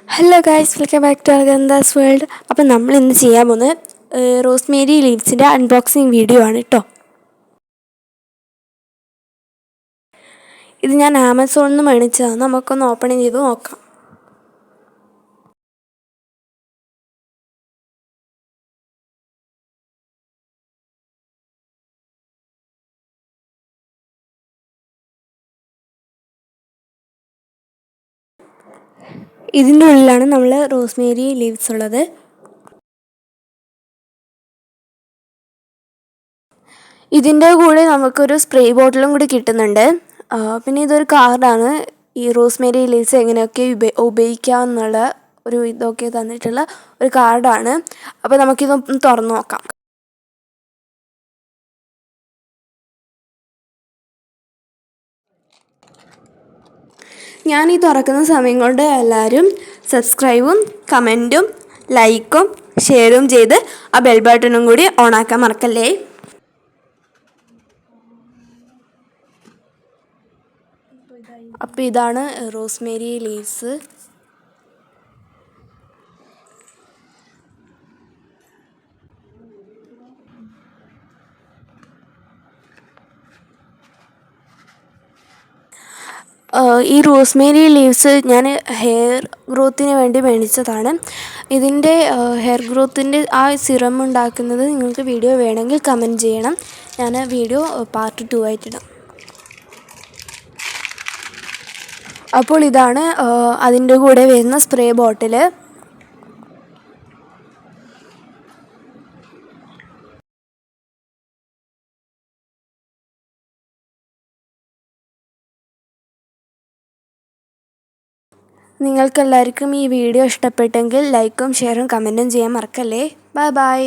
Hello guys, welcome back to അർഗന്താസ് world. അപ്പം നമ്മൾ ഇന്ന് ചെയ്യാൻ പോകുന്നത് റോസ്മേരി ലീവ്സിൻ്റെ അൺബോക്സിങ് വീഡിയോ ആണ് കേട്ടോ. ഇത് ഞാൻ ആമസോണിൽ നിന്ന് മേടിച്ചതാണ്. നമുക്കൊന്ന് ഓപ്പൺ ചെയ്ത് നോക്കാം. ഇതിൻ്റെ ഉള്ളിലാണ് നമ്മൾ റോസ്മേരി ലീവ്സ് ഉള്ളത്. ഇതിൻ്റെ കൂടെ നമുക്കൊരു സ്പ്രേ ബോട്ടിലും കൂടി കിട്ടുന്നുണ്ട്. പിന്നെ ഇതൊരു കാർഡാണ്. ഈ റോസ്മേരി ലീവ്സ് എങ്ങനെയൊക്കെ ഉപയോഗിക്കാമെന്നുള്ള ഒരു ഇതൊക്കെ തന്നിട്ടുള്ള ഒരു കാർഡാണ്. അപ്പോൾ നമുക്കിതൊന്ന് തുറന്നു നോക്കാം. ഞാൻ ഈ തുറക്കുന്ന സമയം കൊണ്ട് എല്ലാവരും സബ്സ്ക്രൈബും കമൻറ്റും ലൈക്കും ഷെയറും ചെയ്ത് ആ ബെൽ ബട്ടണും കൂടി ഓണാക്കാൻ മറക്കല്ലേ. അപ്പോൾ ഇതാണ് റോസ്മേരി ലീവ്സ്. ഈ റോസ്മേരി ലീവ്സ് ഞാൻ ഹെയർ ഗ്രോത്തിന് വേണ്ടി മേടിച്ചതാണ്. ഇതിൻ്റെ ഹെയർ ഗ്രോത്തിൻ്റെ ആ സിറം ഉണ്ടാക്കുന്നത് നിങ്ങൾക്ക് വീഡിയോ വേണമെങ്കിൽ കമൻറ്റ് ചെയ്യണം. ഞാൻ വീഡിയോ പാർട്ട് 2 ആയിട്ടിടാം. അപ്പോൾ ഇതാണ് അതിൻ്റെ കൂടെ വരുന്ന സ്പ്രേ ബോട്ടിൽ. നിങ്ങൾക്കെല്ലാവർക്കും ഈ വീഡിയോ ഇഷ്ടപ്പെട്ടെങ്കിൽ ലൈക്കും ഷെയറും കമൻറ്റും ചെയ്യാൻ മറക്കല്ലേ. Bye bye.